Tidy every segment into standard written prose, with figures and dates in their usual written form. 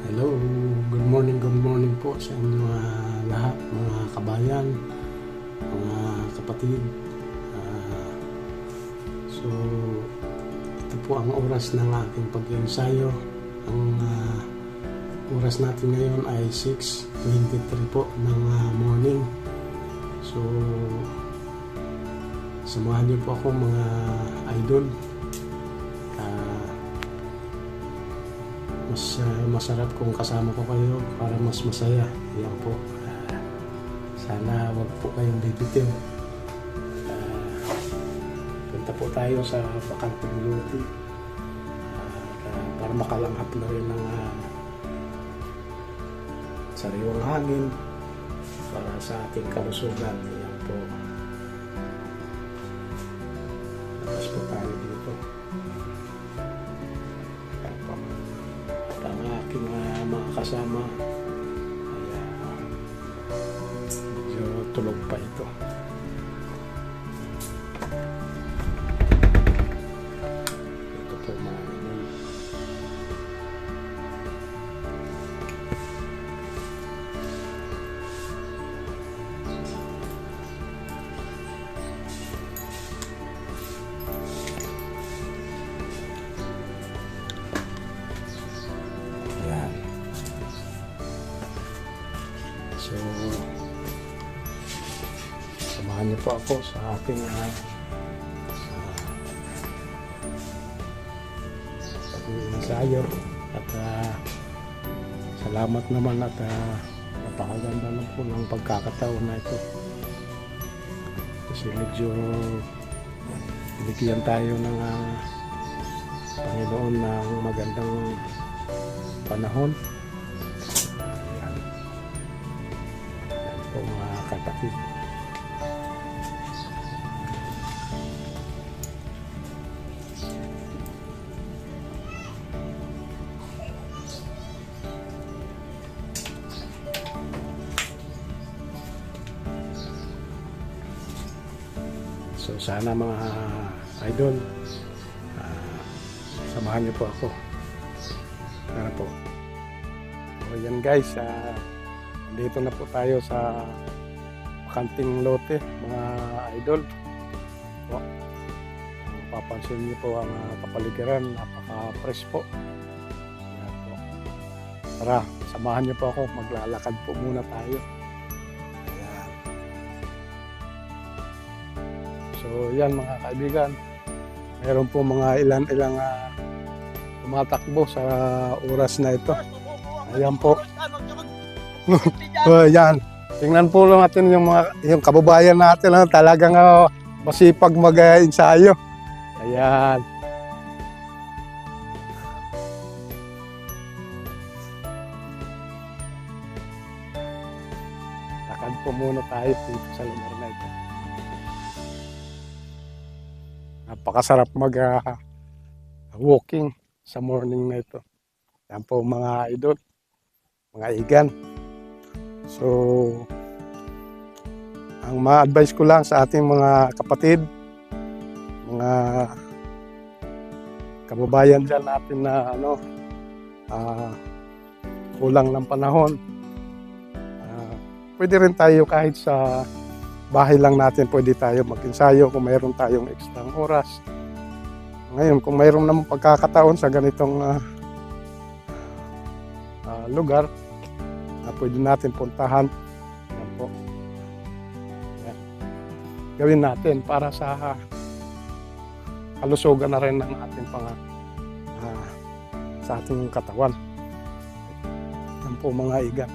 Hello, good morning po sa inyo lahat, mga kabayan, mga kapatid. Ah, so, ito po ang oras ng aking pag-ensayo. Ang oras natin ngayon ay 6:23 po ng morning. So, samahan niyo po ako mga idol. Mas masarap kung kasama ko kayo para mas masaya. Yan po. Sana wag po kayong bibitiw. Punta po tayo sa Bakanteng Lote para makalanghap na rin ng sariwang hangin para sa ating kalusugan. Yan po. Tapos po tayo dito. Ang aking mga kasama ay medyo tulog pa ito. Ito po mga inay. So, samahan niyo po ako sa ating pag-iensayo at salamat naman at napakaganda na po ng pagkakataon na ito kasi medyo binigyan tayo ng Panginoon ng magandang panahon. Po mga kapatid. So sana mga idol, samahan niyo po ako. Sana po. So yan guys, dito na po tayo sa Bakanteng Lote, mga idol. So, papansin niyo po ang kapaligiran, napaka-fresh po. Yan po. Tara, samahan niyo po ako, maglalakad po muna tayo. Ayan. So yan mga kaibigan, meron po mga ilang tumatakbo sa oras na ito. Ayan po. Yan. Tingnan po natin yung kababayan natin, talagang masipag mag-ensayo. Ayan. Lakad po muna tayo dito sa lugar na ito. Napakasarap mag-walking sa morning na ito. Yan po mga idol, mga igan. So, ang ma-advise ko lang sa ating mga kapatid, mga kababayan dyan natin na kulang ng panahon, pwede rin tayo kahit sa bahay lang natin, pwede tayo mag-ensayo kung mayroon tayong extra oras. Ngayon, kung mayroon namang pagkakataon sa ganitong lugar, pwede natin puntahan. Yan po. Yan. Gawin natin para sa kalusugan na rin ng ating sa ating katawan. Yan po mga igan.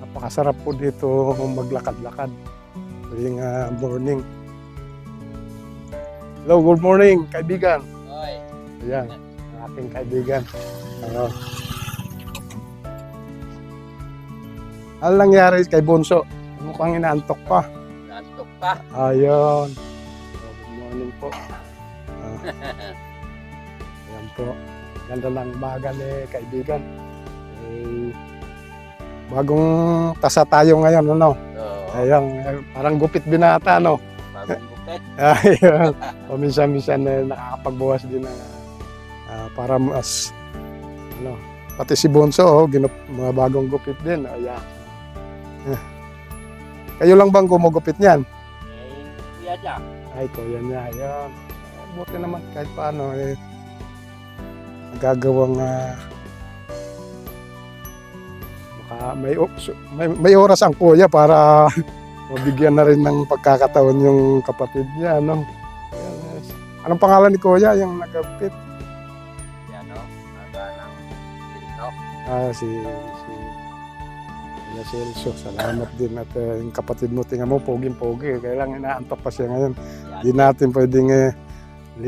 Napakasarap po dito maglakad-lakad tuwing morning. Hello, good morning, kaibigan. Hoy. Ayan, ang aking kaibigan. Ano nangyari kay Bunso? Mukhang inaantok pa. Nantok pa. Ayun. Good morning po. Ayan po. Ganda ng bagal kaibigan. Bagong tasa tayo ngayon, ano? Oo. Ayan, parang gupit binata, no? Bagong bukit. Ayun. Paminsan-minsan nakakapagbawas din na para mas ano, pati si Bonso mga bagong gupit din. Ayan. Kayo lang bang gumugupit niyan? Kuya Jack. Ay, kuya niya. Ayan. Buti naman kahit paano nagagawang may oras ang kuya para mabigyan na rin ng pagkakataon yung kapatid niya, no? Yes. Anong pangalan ni kuya yung nagapit? Yan o. Aga ng Pilto. Si Celso. Salamat din at yung kapatid mo, tingnan mo, poging-pogi. Kaya lang inaantok pa siya ngayon. Hindi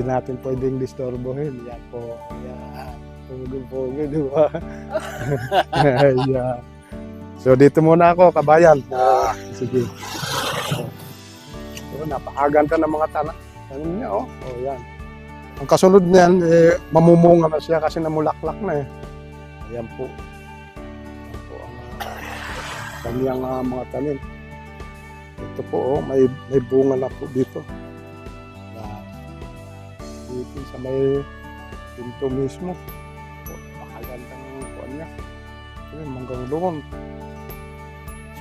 natin pwedeng disturbohin. Yan po. Yan. Poging-pogi, di ba? Ayan. So dito muna ako, kabayan. Sige. So, napakaganda ng mga tanim niya, oh. Oh, yan. Ang kasunod niyan, mamumunga na siya kasi namulaklak na eh. Ayan po. Ayan po ang kanyang mga tanim. Ito po, may bunga na po dito. Dito sa may pinto mismo. Napakagandang kuwan niya. Hanggang doon.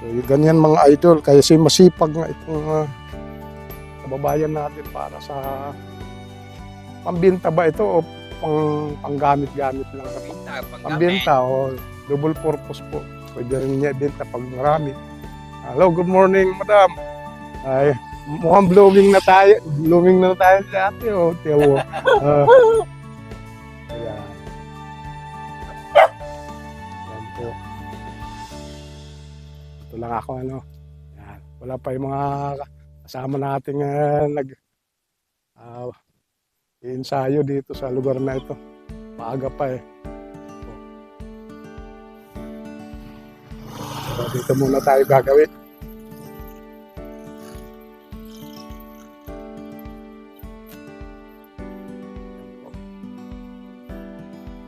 So, yung ganyan mga idol, kaya masipag nga itong kababayan natin para sa pambinta ba ito o panggamit-gamit lang? Pambinta o double purpose po. Pwede rin niya ibenta pag marami. Hello, good morning, madam. Ay, mukhang blooming na tayo. Blooming na tayo si ate o tiyaw. Ayan. Ayan po. Ito lang ako, ano. Yan. Wala pa yung mga kasama nating ensayo dito sa lugar na ito. Maaga pa eh. So, dito muna tayo gagawin.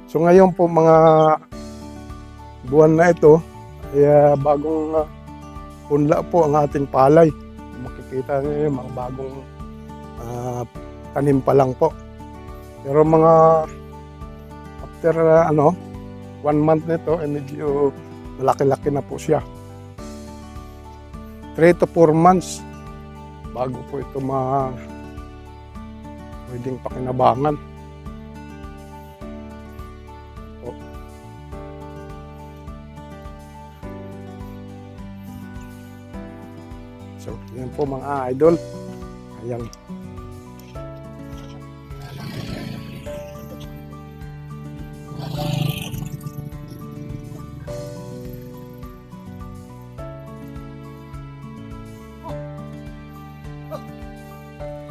So ngayon po mga buwan na ito, bagong punla po ang ating palay. Makikita niyo yung mga bagong tanim pa lang po. Pero mga after 1 month nito, medyo malaki-laki na po siya. 3 to 4 months bago po ito pwedeng pakinabangan. So, yan po mga idol. Ayan.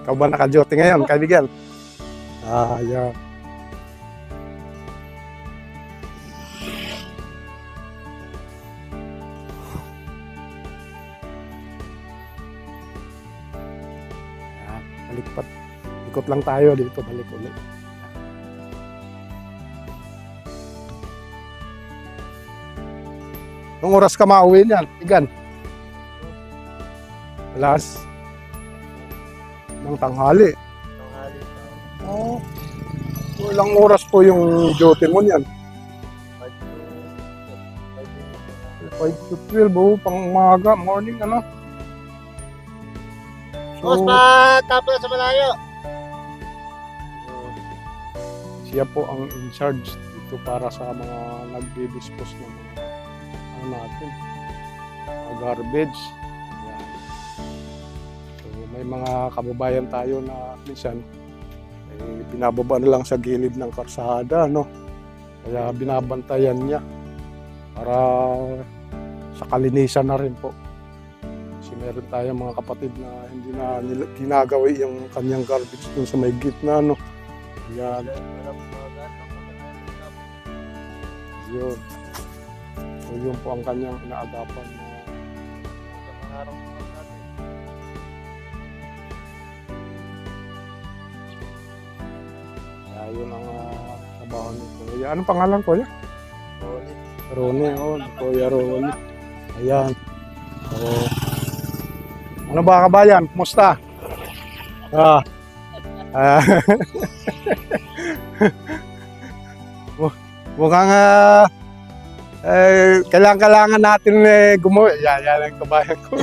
Ikaw ba naka-duty ngayon, kaibigan? Ayan. Balik ikot lang tayo dito, balik ulit. Nung oras ka mauwi niyan, Igan? Alas ng tanghali. Oh, ilang oras po yung duty mo niyan? 5 to 12, pang umaga, morning, ano? Boss, patapos sa malayo. Siya po ang in charge dito para sa mga nagdi-dispose ng mga natin, mga garbage. Yan. So, may mga kababayan tayo na minsan binababa na lang sa gilid ng karsada, no? Kaya binabantayan niya para sa kalinisan na rin po. Kasi meron tayong mga kapatid na hindi na ginagawa yung kanyang garbage dun sa may gitna, no? Yan. Yun. So yun po ang kanyang inaagapan na yun ang trabaho ni Kuya. Anong pangalan ko ya? Ronnie. Kuya Ronnie. Ayan. So, ano ba kabayan? Kumusta? Ah, ah, mukhang kailangan natin gumawa. Yan ang kabayan ko.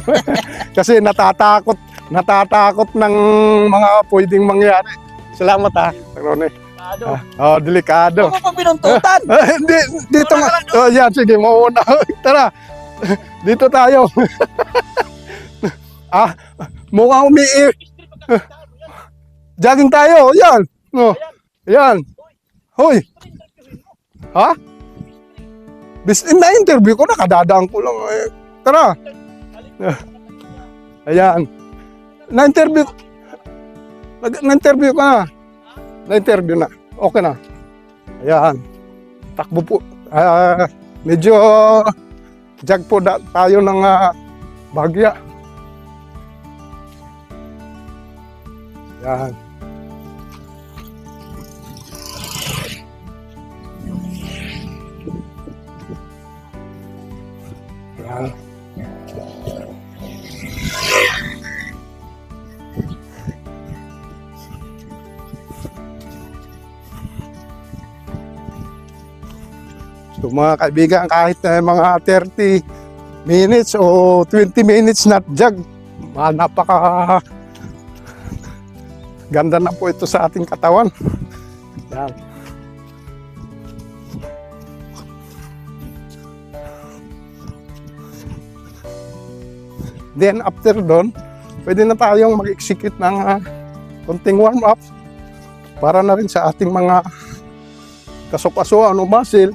Kasi natatakot ng mga pwedeng mangyari. Salamat ha. Ronnie. Delikado. Ano pag pinuntutan? Hindi, dito nga. Yan, sige, mauna. Tara, dito tayo. Mukhang jogging tayo, yan. No. Yan. Hoy. Ha? Na-interview ko, nakadadaan ko lang. Tara. Ayan. Na-interview ka na. Na-interview na. Okay na. Ayan. Takbo po. Medyo jag po tayo ng bagya. Ayan. Ayan. So mga kaibigan, kahit mga 30 minutes o 20 minutes na jog, napaka ganda na po ito sa ating katawan. Yan. Then after doon, pwede na tayong mag-execute ng konting warm-up para na rin sa ating mga kasok-asuan o muscle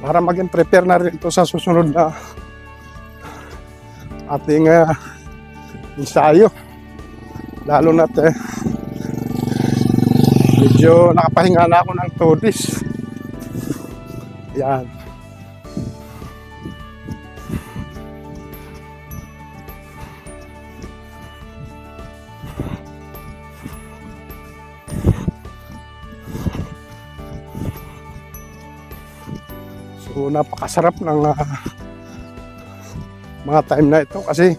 para maging prepare na rin ito sa susunod na ating ensayo. Lalo na medyo nakapahinga na ako ng todis. Yan. So napakasarap ng mga time na ito kasi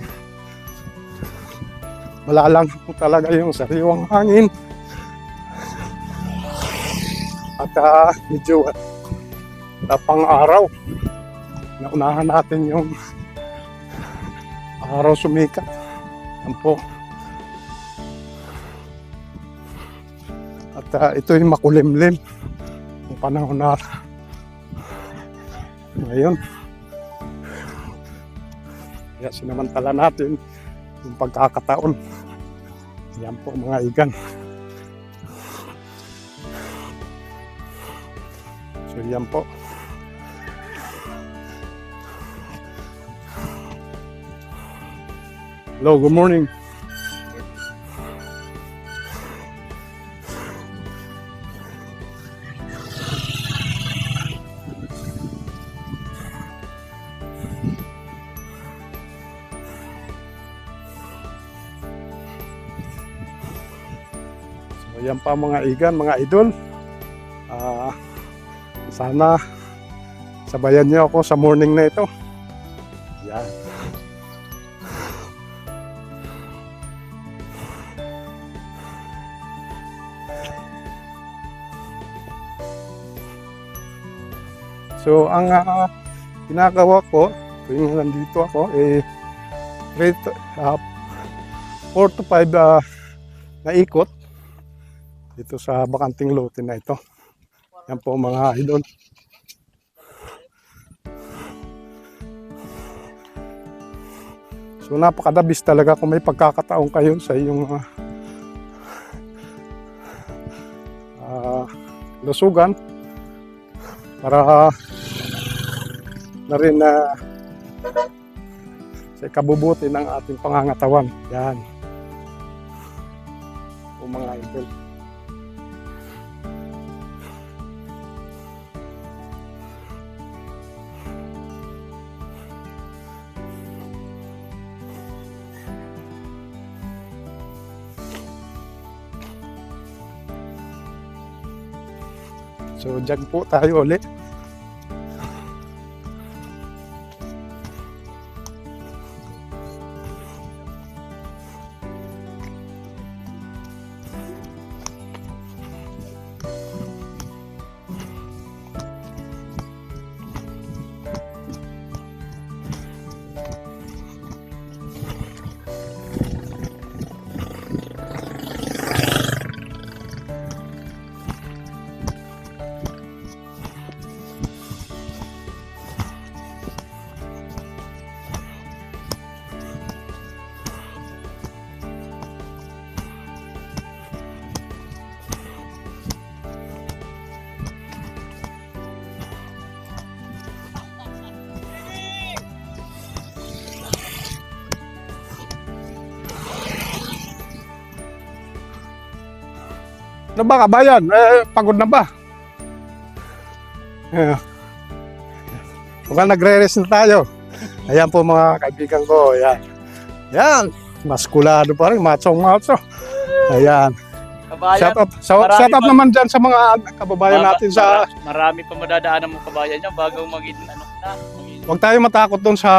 malalang po talaga yung sariwang hangin at medyo tapang araw. Naunahan natin yung araw sumikat. Yan po. At ito yung makulimlim ang panahon na ngayon. Kaya sinamantala natin yung pagkakataon. Yan po mga igan. So yan po. Hello, good morning. Yan pa mga igan, mga idol. Sana sabayan niyo ako sa morning na ito. Yan. So ang ginagawa ko tuwing nandito ako 4 to 5 na ikot dito sa bakanting lote na ito. Yan po mga idol. So napakadabis talaga kung may pagkakataon kayo sa iyong lusugan para na rin sa ikabubuti ng ating pangangatawan. Yan po mga idol. So dyan po tayo ulit. Ano ba kabayan? Pagod na ba? Mukhang nagre-rest na tayo. Ayan po mga kaibigan ko. Ayan. Ayan. Maskulado pa rin. Macho. Ayan. Kabayan, Shout out naman dyan sa mga kababayan natin sa... Marami pa madadaanan mong kabayan niya bago maging ano na. Huwag tayo matakot doon sa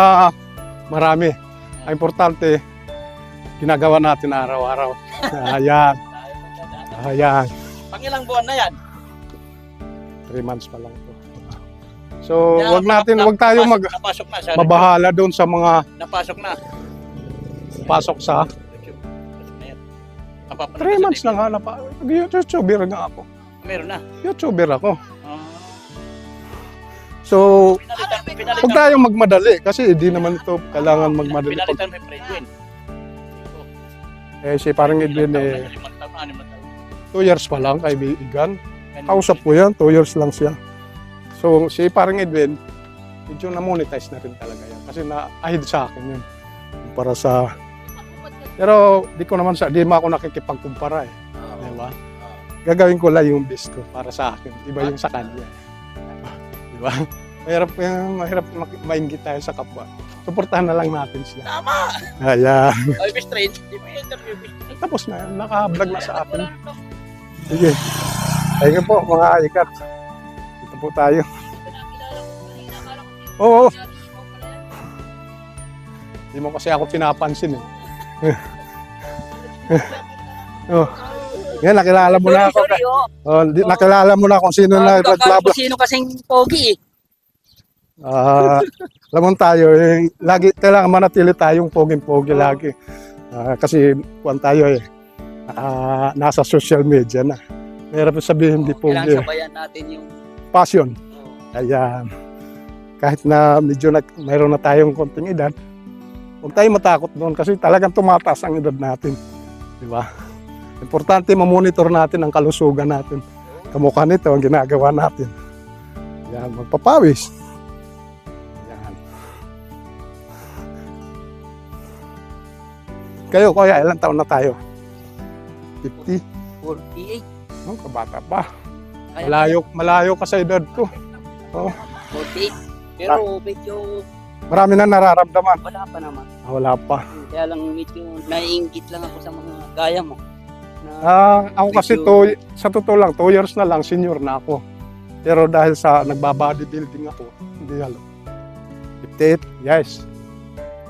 marami. Ang importante, ginagawa natin araw-araw. Ayan. Ayan. Pangilang buwan na yan? 3 months pa lang to. So, wag tayo napasok na, sorry. mabahala doon sa mga Napasok na. pasok sa 3 months na nga na pa. YouTuber nga ako. Meron na. YouTuber ako. Ah. So, Pinalitan huwag tayong magmadali kasi hindi naman ito kailangan magmadali. Pinalitan mo yung Fredwin. Si parang Edwin 2 years pa lang kaibigan. Kausap ko yan, 2 years lang siya. So, si parang Edwin, medyo na-monetize na rin talaga yan. Kasi na-ahid sa akin yun. Para sa... Pero di ko naman di mo ako nakikipagkumpara eh. Diba? Gagawin ko lang yung best ko para sa akin. Iba yung sa kanya. Diba? Mahirap mainggit tayo sa kapwa. Suportahan na lang natin siya. Tama! Ayan. Ay, Miss Train, di mo interview. Tapos na, naka-vlog na sa akin. Sige. Thank you po mga ikat. Dito po tayo. Oo. Hindi mo kasi ako pinapansin eh. Oh. Yan, nakilala mo na ako. Oh, nakilala mo na kung sino na nagbablog. Sino kasing pogi eh. Lamon tayo, lagi kailangan manatili tayong poging-pogi lagi. Kasi kuwan tayo nasa social media na. Mahirap sabihin hindi pogi. Kailangan sabayan natin yung Passion. Ayan. Kahit na medyo mayroon na tayong konting edad, huwag tayong matakot doon kasi talagang tumataas ang edad natin. Di ba? Importante mamonitor natin ang kalusugan natin. Kamukha nito ang ginagawa natin. Ayan, magpapawis. Ayan. Kayo, kuya, ilang taon na tayo? 50? 48. Kabata pa. Malayo ka sa edad ko. Oh. 48. Pero medyo Marami na nararamdaman. wala pa naman. Wala pa. Kaya lang medyo naiinggit lang ako sa mga gaya mo. Ako kasi sa totoo lang, 2 years na lang, senior na ako. Pero dahil sa nagba-bodybuilding ako, hindi alam. 58, yes.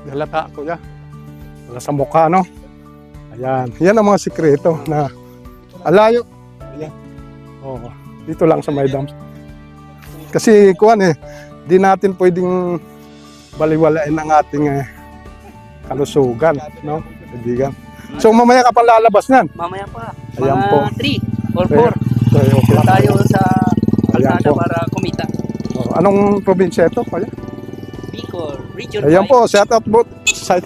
Halata ako ya. Wala sa mukha, no? Ayan. Yan ang mga sikreto na alayo. Ayan. Oh, dito lang sa may dams. Kasi di natin pwedeng baliwalain ang ating kalusugan, no? Kaibigan. So mamaya ka pa lalabas niyan. Mamaya pa. Ayan Mga po. 3 or 4. So, okay lang. Tayo sa Ayan kalsada po. para kumita. Anong probinsya ito? Kaya? Bicol, Region Ayan 5. po, shout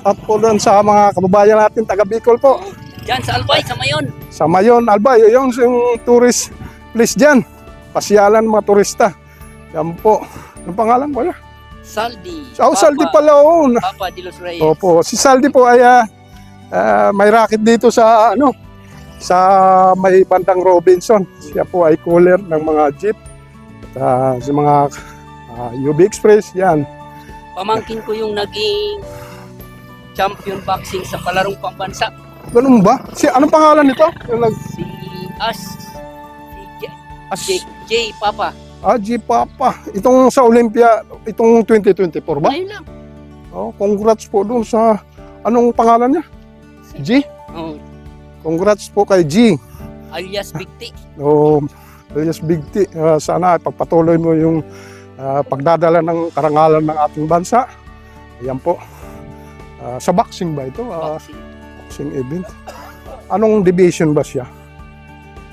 out po doon sa mga kababayan natin taga Bicol po. Diyan sa Albay, sa Mayon. Sa Mayon, Albay, yung tourist place dyan. Pasyalan mga turista. Yan po. Anong pangalan ko? Saldi. Saldi pala. Papa de los Reyes. Opo, si Saldi po ay may racket dito sa sa may bandang Robinson. Siya po ay cooler ng mga jeep. At sa mga UB Express, yan. Pamangkin ko yung naging champion boxing sa palarong pambansa. Ganun ba? Anong pangalan nito? Si J. Papa. G Papa. Itong sa Olympia, itong 2024 ba? Ayun lang. Oh, congrats po doon sa anong pangalan niya? G? Oh, Congrats po kay G. alias Big T. Oh, alias Big T. Sana pagpatuloy mo yung pagdadala ng karangalan ng ating bansa. Ayan po. Sa boxing ba ito? Boxing event. Anong division ba siya?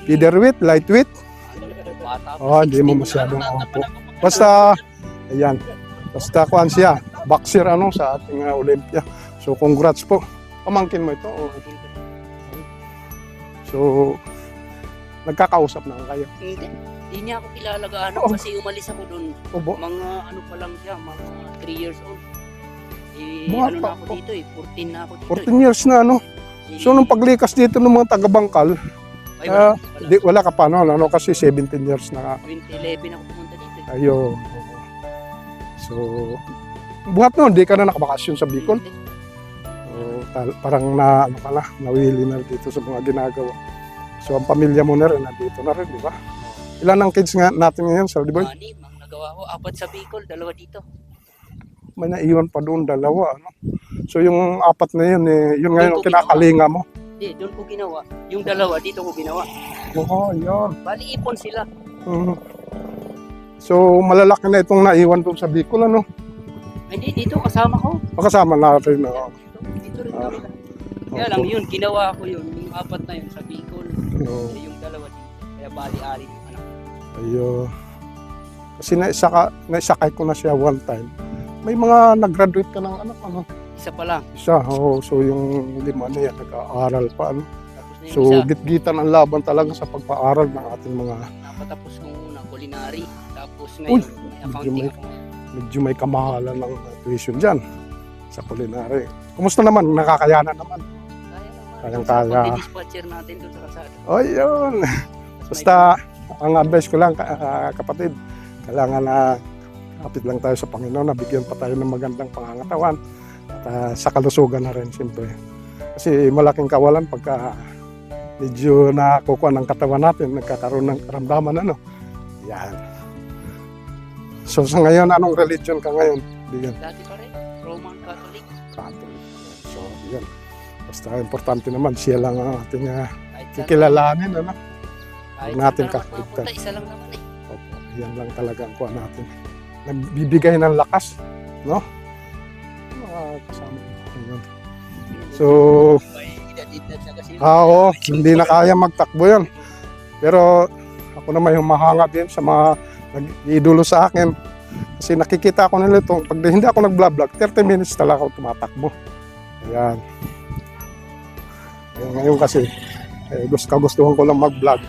Featherweight, lightweight? Hindi mo masyadong po. Basta, ayan. Basta kuhan siya. Boxer sa ating Olympia. So, congrats po. Pamangkin mo ito. So, nagkakausap na kayo. Hindi niya ako kilala gaano kasi umalis ako doon. Obo. Mga ano pa lang siya, mga 3 years old. Mga Ano na ako dito 14 na ako dito. 14 years na, So, nung paglikas dito ng mga taga-Bangkal, Ay, wala. Wala ka pa, no? Ano, kasi 17 years na. 2011 ako pumunta dito. Ayun. So, buhat no, hindi ka na nakabakasyon sa Bicol. Hindi. Parang na, ano ka na, nawili na dito sa mga ginagawa. So, ang pamilya mo na rin, nandito na rin, di ba? Ilan ang kids nga natin ngayon, Saldi Boy? Anim ang nagawa ko. 4 sa Bicol, 2 dito. May naiwan pa doon, 2. Ano? So, yung 4 na yun, yun ngayon Doon ang ko kinakalinga mo. Hindi, doon ko ginawa. Yung 2, dito ko ginawa. Oo, yun. Bali, ipon sila. Mhm. So, malalaki na itong naiwan doon sa Bicol, ano? Hindi, dito kasama ko. Makasama natin, no? Dito rin kami. Kaya lang yun, ginawa ko yun. Yung 4 na yun sa Bicol. Oo. Yung 2 dito. Kaya bali-ari yung anak. Ayun. Kasi naisakay ko na siya one time. May mga nag-graduate ka ng anak, ano? Isa pa lang. Isa, oo. So, yung 5 na yan, nag-aaral pa, ano? Tapos na yung So, isa, gitgitan ang laban talaga sa pagpaaral ng ating mga napatapos ko muna culinary. Tapos Uy, ngayon, may accounting ako. medyo may kamahalan ng tuition dyan sa culinary. Kumusta naman? Nakakayanan naman. Kaya naman. Kayang-kaya. Sa pagdi-dispatcher natin doon sa kalsada. O, yun. Tapos Basta, ang advice ko lang, kapatid, kailangan na kapit lang tayo sa Panginoon, nabigyan pa tayo ng magandang pangangatawan at sa kalusugan na rin, siyempre. Kasi malaking kawalan pagka medyo nakukuha ng katawan natin, nagkakaroon ng karamdaman, ano. Yan. So, sa ngayon, anong religion ka ngayon? Bigyan. dati pa rin, Roman Catholic. Catholic. So, yan. Basta importante naman, siya lang ang ating Kahit saan- kikilalanin, ano. kahit natin saan ka naman kaligtan. mapunta, isa lang naman eh. Opo, yan lang talaga ang kuha natin. Nagbibigay ng lakas, no? Mga kasama. Ayun. So, May edad-edad na kasi. oo, hindi na kaya magtakbo yan. Pero ako na may humahanga din sa mga nag-iidolo sa akin. Kasi nakikita ko nila ito, pag hindi ako nag-vlog, 30 minutes talaga ako tumatakbo. Ayan. Ngayon kasi, gustuhan ko lang mag-vlog.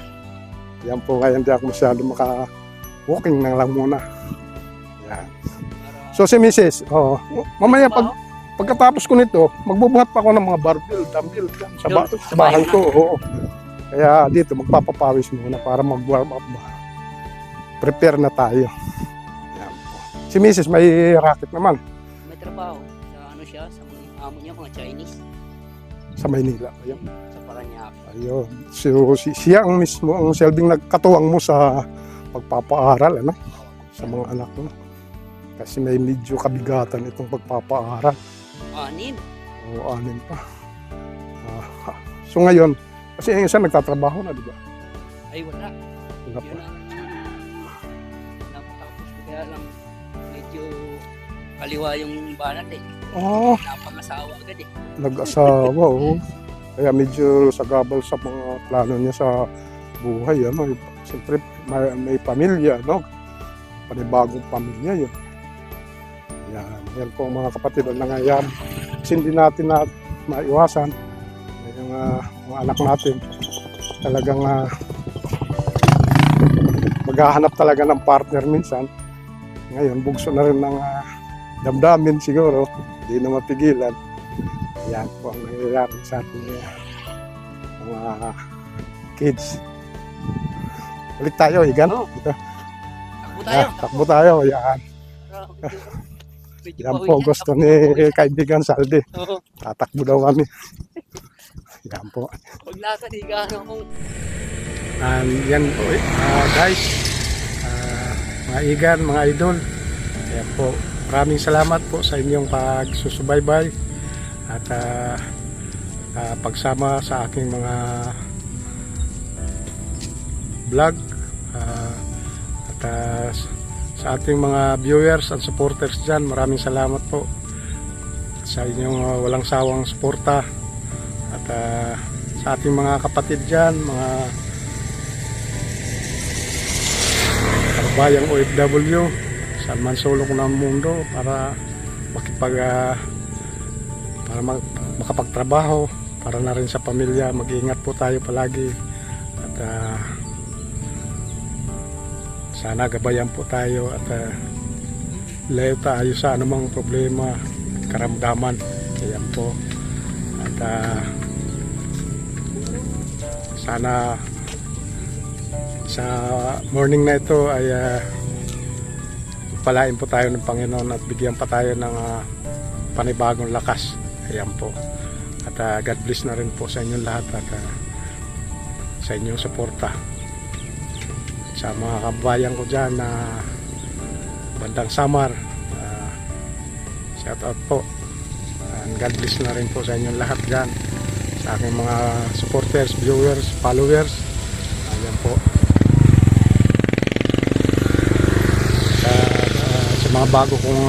Yan po, kaya hindi ako masyado maka-walking na lang muna. Yan. So si Mrs., mamaya pagkatapos ko nito, magbubuhat pa ako ng mga barbell, dumbbell dyan sa, sa bahay ko. Oo. Kaya dito, magpapapawis muna para mag-warm up ba. Prepare na tayo. Yan po. Si Mrs. may racket naman May trabaho. Sa ano siya, sa mga amo niya, mga Chinese. sa Maynila. Ayun. Sa Paranaque. Ayun. So, siya ang mismo ang silbing nagkatuwang mo sa pagpapaaral, ano? Sa mga anak mo. Kasi may medyo kabigatan itong pagpapaaral. 6. O 6 pa. So ngayon, kasi yung isa nagtatrabaho na, di ba? Ay, wala. Wala pa. Yun ang napatapos ko. Kaya lang, medyo kaliwa yung banat eh. Oh, Napangasawa agad eh. nag-asawa, oh. Kaya medyo sagabal sa mga plano niya sa buhay, ano. Siyempre, may pamilya, no? Panibagong pamilya yun. Yan po mga kapatid ang nangyayari. Kasi hindi natin na maiwasan yung mga anak natin. Talagang maghahanap talaga ng partner minsan. Ngayon, bugso na rin ng damdamin siguro. Hindi na mapigilan. Yan po ang nangyayari sa ating mga kids. Balik tayo, Igan. Oo. Ito. Takbo tayo. Takbo tayo, yan. Medyo Yan pawis po gusto ni kaibigan Saldi. Oo. Tatakbo daw kami. Yan po. Paglakad, higaan akong Yan po guys. Mga Igan, mga idol. Yan po. Maraming salamat po sa inyong pagsusubaybay at pagsama sa aking mga vlog at sa ating mga viewers and supporters dyan, maraming salamat po sa inyong walang sawang suporta at sa ating mga kapatid dyan, mga kabayang OFW saan man sulok ng mundo para makapagtrabaho para na rin sa pamilya. Mag-iingat po tayo palagi at sana gabayan po tayo at layo tayo sa anumang problema, karamdaman. Kaya po at sana Sa morning na ito ay palain po tayo ng Panginoon at bigyan pa tayo ng panibagong lakas. Ayan po. At God bless na rin po sa inyong lahat at sa inyong suporta. Sa mga kabayan ko dyan na bandang Samar, shout out po. And God bless na rin po sa inyong lahat dyan. Sa aking mga supporters, viewers, followers. Ayan po. Sa mga bago kong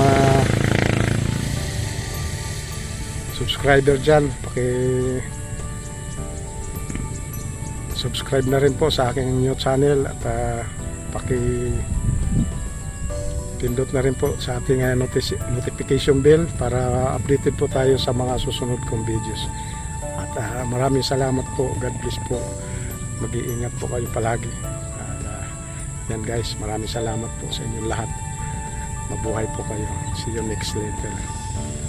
subscriber dyan, subscribe na rin po sa aking new channel at pindot na rin po sa ating notification bell para updated po tayo sa mga susunod kong videos. At maraming salamat po. God bless po. Mag-iingat po kayo palagi. Yan guys, maraming salamat po sa inyong lahat. Mabuhay po kayo. See you next later.